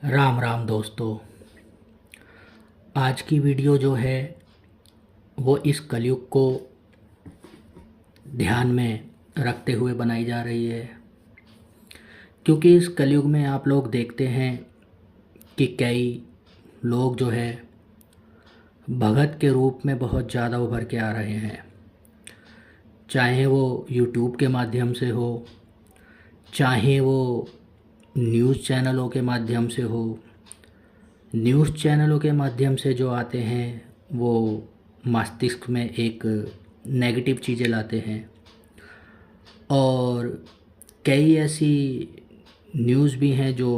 राम राम दोस्तों। आज की वीडियो जो है वो इस कलयुग को ध्यान में रखते हुए बनाई जा रही है, क्योंकि इस कलयुग में आप लोग देखते हैं कि कई लोग जो है भगत के रूप में बहुत ज़्यादा उभर के आ रहे हैं। चाहे वो यूट्यूब के माध्यम से हो, चाहे वो न्यूज़ चैनलों के माध्यम से हो। न्यूज़ चैनलों के माध्यम से जो आते हैं वो मस्तिष्क में एक नेगेटिव चीज़ें लाते हैं, और कई ऐसी न्यूज़ भी हैं जो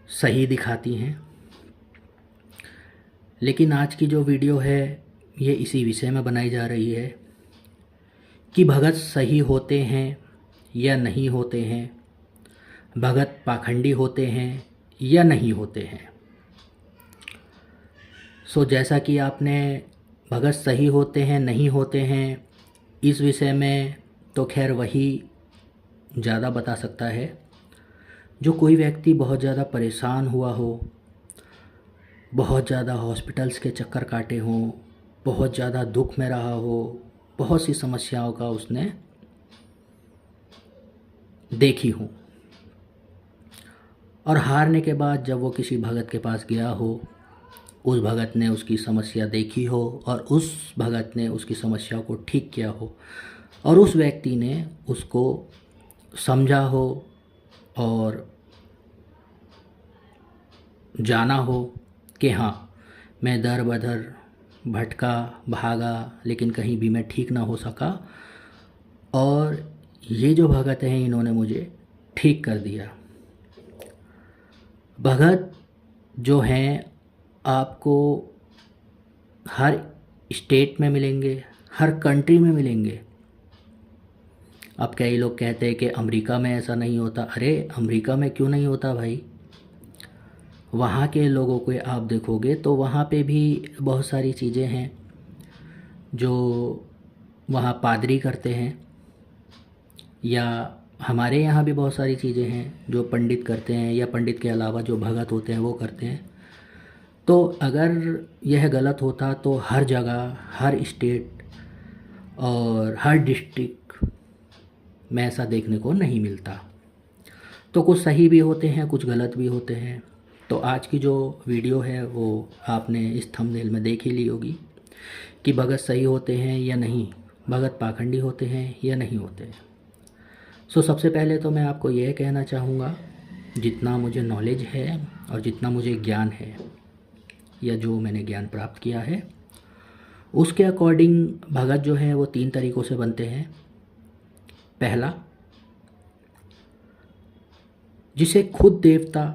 सही दिखाती हैं। लेकिन आज की जो वीडियो है ये इसी विषय में बनाई जा रही है कि भगत सही होते हैं या नहीं होते हैं, भगत पाखंडी होते हैं या नहीं होते हैं। जैसा कि आपने भगत सही होते हैं नहीं होते हैं इस विषय में तो खैर वही ज़्यादा बता सकता है। जो कोई व्यक्ति बहुत ज़्यादा परेशान हुआ हो, बहुत ज़्यादा हॉस्पिटल्स के चक्कर काटे हों, बहुत ज़्यादा दुख में रहा हो, बहुत सी समस्याओं का उसने देखी हो, और हारने के बाद जब वो किसी भगत के पास गया हो, उस भगत ने उसकी समस्या देखी हो और उस भगत ने उसकी समस्याओं को ठीक किया हो, और उस व्यक्ति ने उसको समझा हो और जाना हो कि हाँ, मैं दर बदर भटका भागा लेकिन कहीं भी मैं ठीक ना हो सका, और ये जो भगत हैं इन्होंने मुझे ठीक कर दिया। भगत जो हैं आपको हर स्टेट में मिलेंगे, हर कंट्री में मिलेंगे। अब कई लोग कहते हैं कि अमेरिका में ऐसा नहीं होता। अरे अमेरिका में क्यों नहीं होता भाई? वहाँ के लोगों को आप देखोगे तो वहाँ पे भी बहुत सारी चीज़ें हैं जो वहाँ पादरी करते हैं, या हमारे यहाँ भी बहुत सारी चीज़ें हैं जो पंडित करते हैं, या पंडित के अलावा जो भगत होते हैं वो करते हैं। तो अगर यह गलत होता तो हर जगह, हर स्टेट और हर डिस्ट्रिक्ट में ऐसा देखने को नहीं मिलता। तो कुछ सही भी होते हैं, कुछ गलत भी होते हैं। तो आज की जो वीडियो है वो आपने इस थंबनेल में देख ही ली होगी कि भगत सही होते हैं या नहीं, भगत पाखंडी होते हैं या नहीं होते हैं। सबसे पहले तो मैं आपको यह कहना चाहूँगा, जितना मुझे नॉलेज है और जितना मुझे ज्ञान है या जो मैंने ज्ञान प्राप्त किया है उसके अकॉर्डिंग भगत जो है वो 3 तरीक़ों से बनते हैं। पहला, जिसे खुद देवता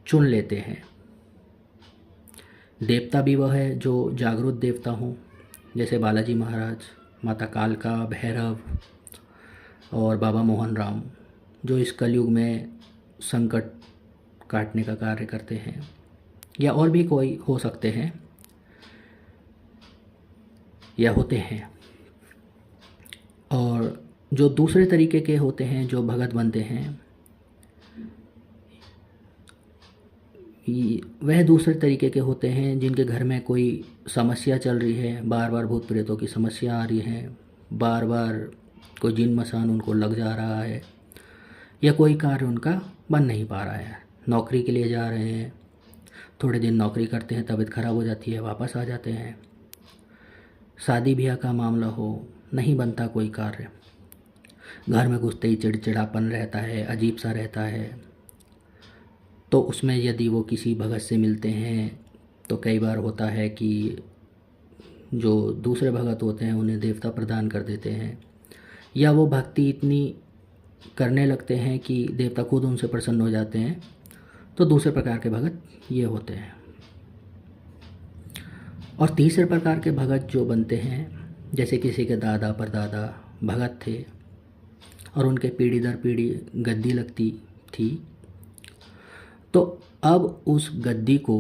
चुन लेते हैं। देवता भी वह है जो जागरूक देवता हों, जैसे बालाजी महाराज, माता कालका, भैरव और बाबा मोहन राम, जो इस कलयुग में संकट काटने का कार्य करते हैं, या और भी कोई हो सकते हैं या होते हैं। और जो दूसरे तरीके के होते हैं जो भगत बनते हैं, वह दूसरे तरीके के होते हैं जिनके घर में कोई समस्या चल रही है, बार बार भूत प्रेतों की समस्या आ रही है, बार बार कोई जिन मसान उनको लग जा रहा है, या कोई कार्य उनका बन नहीं पा रहा है। नौकरी के लिए जा रहे हैं, थोड़े दिन नौकरी करते हैं, तबीयत ख़राब हो जाती है, वापस आ जाते हैं। शादी ब्याह का मामला हो, नहीं बनता कोई कार्य, घर में घुसते ही चिड़चिड़ापन रहता है, अजीब सा रहता है। तो उसमें यदि वो किसी भगत से मिलते हैं तो कई बार होता है कि जो दूसरे भगत होते हैं उन्हें देवता प्रदान कर देते हैं, या वो भक्ति इतनी करने लगते हैं कि देवता खुद उनसे प्रसन्न हो जाते हैं। तो दूसरे प्रकार के भगत ये होते हैं। और तीसरे प्रकार के भगत जो बनते हैं, जैसे किसी के दादा परदादा भगत थे और उनके पीढ़ी दर पीढ़ी गद्दी लगती थी, तो अब उस गद्दी को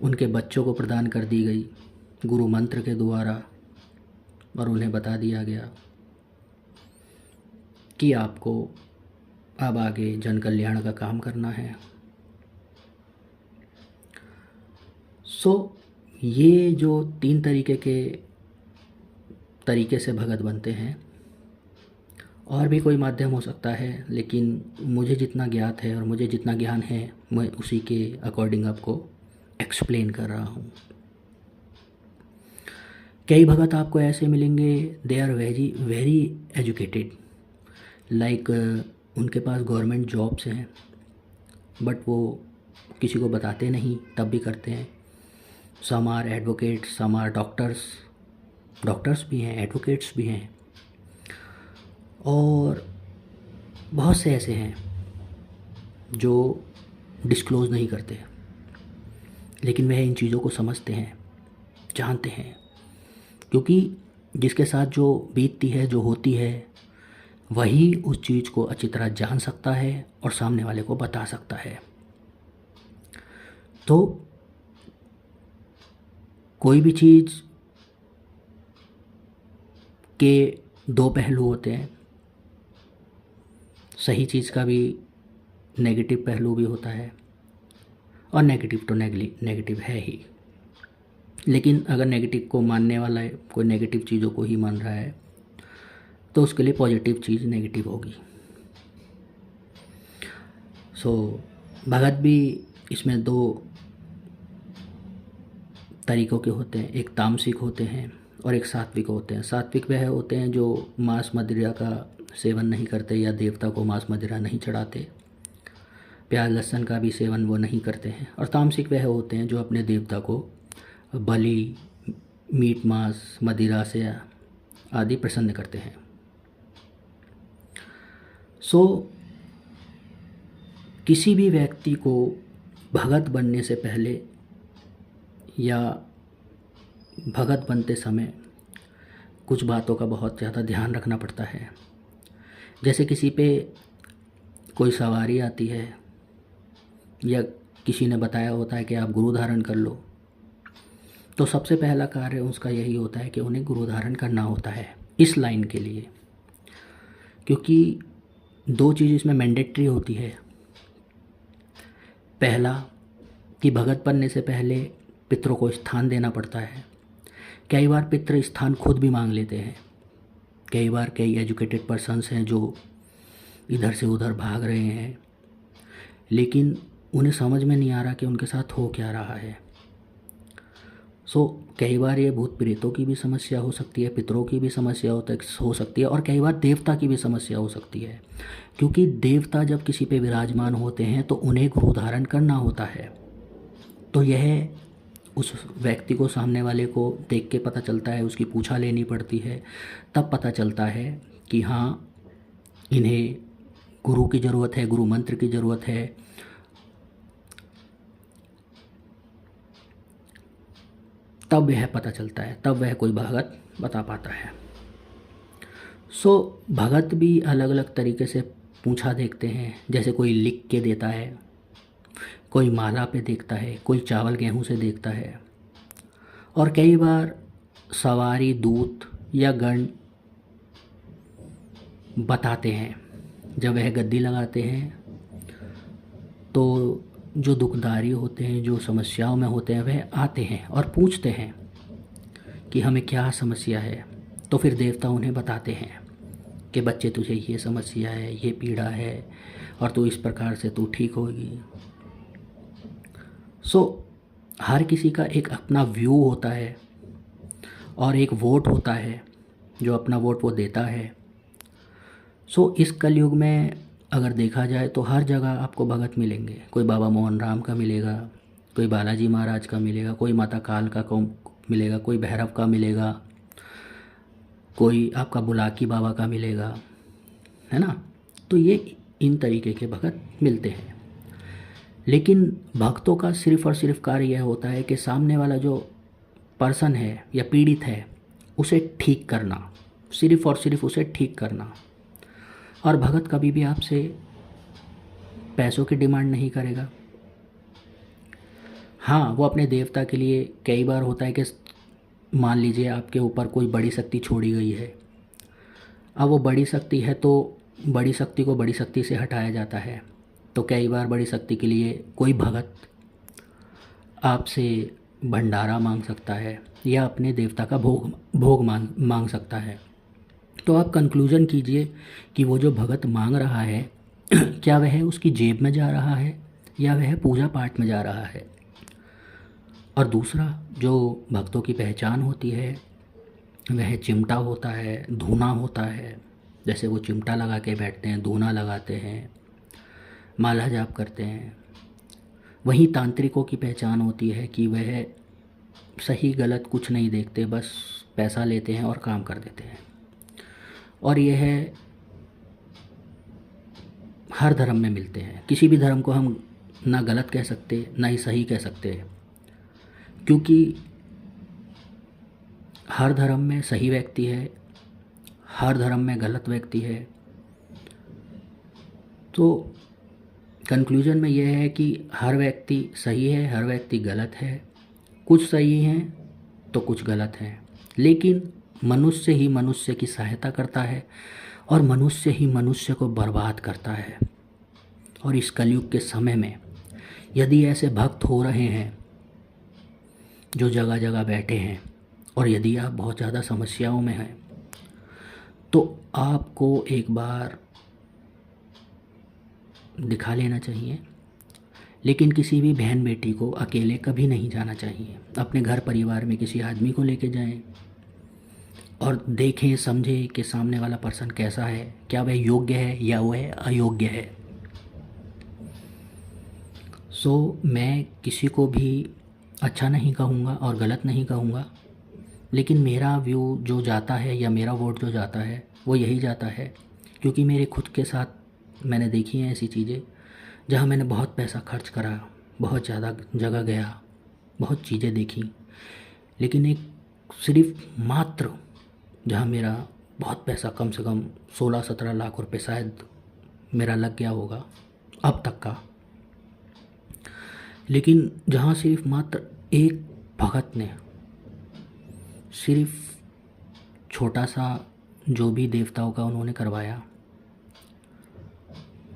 उनके बच्चों को प्रदान कर दी गई गुरु मंत्र के द्वारा, और उन्हें बता दिया गया कि आपको अब आगे जन कल्याण का काम करना है। ये जो 3 तरीके से भगत बनते हैं, और भी कोई माध्यम हो सकता है, लेकिन मुझे जितना ज्ञात है और मुझे जितना ज्ञान है मैं उसी के अकॉर्डिंग आपको एक्सप्लेन कर रहा हूँ। कई भगत आपको ऐसे मिलेंगे, they are very very educated, like उनके पास गवर्नमेंट जॉब्स हैं, बट वो किसी को बताते नहीं, तब भी करते हैं। Some are advocates, some are doctors भी हैं, एडवोकेट्स भी हैं, और बहुत से ऐसे हैं जो डिस्क्लोज़ नहीं करते, लेकिन वह इन चीज़ों को समझते हैं, जानते हैं, क्योंकि जिसके साथ जो बीतती है, जो होती है, वही उस चीज़ को अच्छी तरह जान सकता है और सामने वाले को बता सकता है। तो कोई भी चीज़ के 2 पहलू होते हैं। सही चीज़ का भी नेगेटिव पहलू भी होता है, और नेगेटिव तो नेगेटिव है ही, लेकिन अगर नेगेटिव को मानने वाला है, कोई नेगेटिव चीज़ों को ही मान रहा है, तो उसके लिए पॉजिटिव चीज़ नेगेटिव होगी। भगत भी इसमें 2 तरीक़ों के होते हैं, एक तामसिक होते हैं और एक सात्विक होते हैं। सात्विक वह होते हैं जो मांस मदिरा का सेवन नहीं करते या देवता को मांस मदिरा नहीं चढ़ाते, प्याज लहसुन का भी सेवन वो नहीं करते हैं। और तामसिक वह होते हैं जो अपने देवता को बलि, मीट मांस मदिरा से आदि प्रसन्न करते हैं। किसी भी व्यक्ति को भगत बनने से पहले या भगत बनते समय कुछ बातों का बहुत ज़्यादा ध्यान रखना पड़ता है। जैसे किसी पे कोई सवारी आती है या किसी ने बताया होता है कि आप गुरु धारण कर लो, तो सबसे पहला कार्य उसका यही होता है कि उन्हें गुरु धारण करना होता है इस लाइन के लिए, क्योंकि 2 चीज़ इसमें मैंडेटरी होती है। पहला कि भगत बनने से पहले पितरों को स्थान देना पड़ता है। कई बार पितृ स्थान खुद भी मांग लेते हैं। कई बार कई एजुकेटेड पर्सन्स हैं जो इधर से उधर भाग रहे हैं, लेकिन उन्हें समझ में नहीं आ रहा कि उनके साथ हो क्या रहा है। कई बार ये भूत प्रेतों की भी समस्या हो सकती है, पितरों की भी समस्या हो सकती है, और कई बार देवता की भी समस्या हो सकती है, क्योंकि देवता जब किसी पे विराजमान होते हैं तो उन्हें गुरु धारण करना होता है। तो यह उस व्यक्ति को, सामने वाले को देख के पता चलता है, उसकी पूछा लेनी पड़ती है, तब पता चलता है कि हाँ, इन्हें गुरु की ज़रूरत है, गुरु मंत्र की ज़रूरत है। तब यह पता चलता है, तब वह कोई भगत बता पाता है। भगत भी अलग अलग तरीके से पूछा देखते हैं। जैसे कोई लिख के देता है, कोई माला पे देखता है, कोई चावल गेहूं से देखता है, और कई बार सवारी, दूत या गण बताते हैं। जब वह गद्दी लगाते हैं तो जो दुखदारी होते हैं, जो समस्याओं में होते हैं, वह आते हैं और पूछते हैं कि हमें क्या समस्या है। तो फिर देवता उन्हें बताते हैं कि बच्चे, तुझे ये समस्या है, ये पीड़ा है, और तू इस प्रकार से तू ठीक होगी। हर किसी का एक अपना व्यू होता है और एक वोट होता है, जो अपना वोट वो देता है। इस कलयुग में अगर देखा जाए तो हर जगह आपको भगत मिलेंगे। कोई बाबा मोहन राम का मिलेगा, कोई बालाजी महाराज का मिलेगा, कोई माता काल का मिलेगा, कोई भैरव का मिलेगा, कोई आपका बुलाकी बाबा का मिलेगा, है ना। तो ये इन तरीके के भगत मिलते हैं। लेकिन भक्तों का सिर्फ़ और सिर्फ कार्य यह होता है कि सामने वाला जो पर्सन है या पीड़ित है उसे ठीक करना, सिर्फ़ और सिर्फ उसे ठीक करना। और भगत कभी भी आपसे पैसों की डिमांड नहीं करेगा। हाँ, वो अपने देवता के लिए कई बार होता है कि मान लीजिए आपके ऊपर कोई बड़ी शक्ति छोड़ी गई है। अब वो बड़ी शक्ति है तो बड़ी शक्ति को बड़ी शक्ति से हटाया जाता है। तो कई बार बड़ी शक्ति के लिए कोई भगत आपसे भंडारा मांग सकता है या अपने देवता का भोग भोग मांग सकता है। तो आप कंक्लूज़न कीजिए कि वो जो भगत मांग रहा है क्या वह उसकी जेब में जा रहा है या वह पूजा पाठ में जा रहा है। और दूसरा, जो भक्तों की पहचान होती है वह चिमटा होता है, धूना होता है। जैसे वो चिमटा लगा के बैठते हैं, धूना लगाते हैं, माला जाप करते हैं। वहीं तांत्रिकों की पहचान होती है कि वह सही गलत कुछ नहीं देखते, बस पैसा लेते हैं और काम कर देते हैं। और यह हर धर्म में मिलते हैं। किसी भी धर्म को हम ना गलत कह सकते ना ही सही कह सकते, क्योंकि हर धर्म में सही व्यक्ति है, हर धर्म में गलत व्यक्ति है। तो कंक्लूजन में यह है कि हर व्यक्ति सही है, हर व्यक्ति गलत है। कुछ सही हैं तो कुछ गलत हैं, लेकिन मनुष्य ही मनुष्य की सहायता करता है और मनुष्य ही मनुष्य को बर्बाद करता है। और इस कलयुग के समय में यदि ऐसे भक्त हो रहे हैं जो जगह जगह बैठे हैं, और यदि आप बहुत ज़्यादा समस्याओं में हैं, तो आपको एक बार दिखा लेना चाहिए। लेकिन किसी भी बहन बेटी को अकेले कभी नहीं जाना चाहिए। अपने घर परिवार में किसी आदमी को लेके जाएं और देखें समझें कि सामने वाला पर्सन कैसा है, क्या वह योग्य है या वह अयोग्य है। मैं किसी को भी अच्छा नहीं कहूँगा और गलत नहीं कहूँगा, लेकिन मेरा व्यू जो जाता है या मेरा वोट जो जाता है वो यही जाता है, क्योंकि मेरे खुद के साथ मैंने देखी हैं ऐसी चीज़ें जहाँ मैंने बहुत पैसा खर्च करा, बहुत ज़्यादा जगह गया, बहुत चीज़ें देखी, लेकिन एक सिर्फ मात्र जहाँ मेरा बहुत पैसा, कम से कम 16-17 लाख रुपए शायद मेरा लग गया होगा अब तक का, लेकिन जहाँ सिर्फ मात्र एक भगत ने सिर्फ छोटा सा जो भी देवताओं का उन्होंने करवाया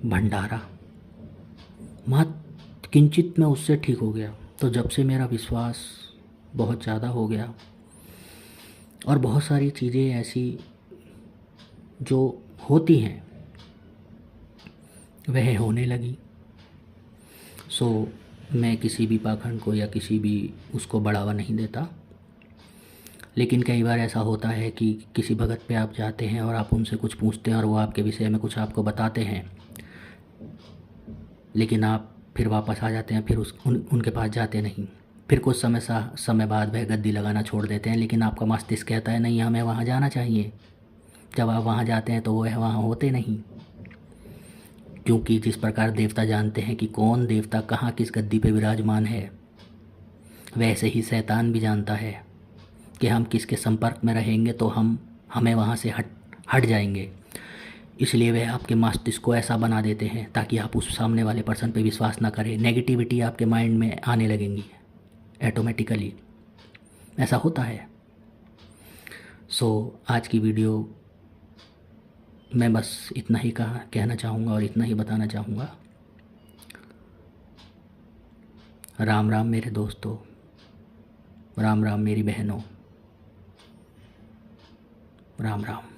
भंडारा, मात्र किंचित में उससे ठीक हो गया। तो जब से मेरा विश्वास बहुत ज़्यादा हो गया और बहुत सारी चीज़ें ऐसी जो होती हैं वह होने लगी। मैं किसी भी पाखंड को या किसी भी उसको बढ़ावा नहीं देता, लेकिन कई बार ऐसा होता है कि किसी भगत पे आप जाते हैं और आप उनसे कुछ पूछते हैं और वो आपके विषय में कुछ आपको बताते हैं, लेकिन आप फिर वापस आ जाते हैं, फिर उनके पास जाते नहीं। फिर कुछ समय बाद वह गद्दी लगाना छोड़ देते हैं, लेकिन आपका मस्तिष्क कहता है नहीं, हमें वहाँ जाना चाहिए। जब आप वहाँ जाते हैं तो वह वहाँ होते नहीं, क्योंकि जिस प्रकार देवता जानते हैं कि कौन देवता कहाँ किस गद्दी पे विराजमान है, वैसे ही शैतान भी जानता है कि हम किसके संपर्क में रहेंगे तो हमें वहाँ से हट जाएंगे। इसलिए वह आपके मस्तिष्क को ऐसा बना देते हैं ताकि आप उस सामने वाले पर्सन पे विश्वास ना करें। नेगेटिविटी आपके माइंड में आने लगेंगी ऑटोमेटिकली, ऐसा होता है। आज की वीडियो मैं बस इतना ही कहना चाहूँगा और इतना ही बताना चाहूँगा। राम राम मेरे दोस्तों, राम राम मेरी बहनों, राम राम।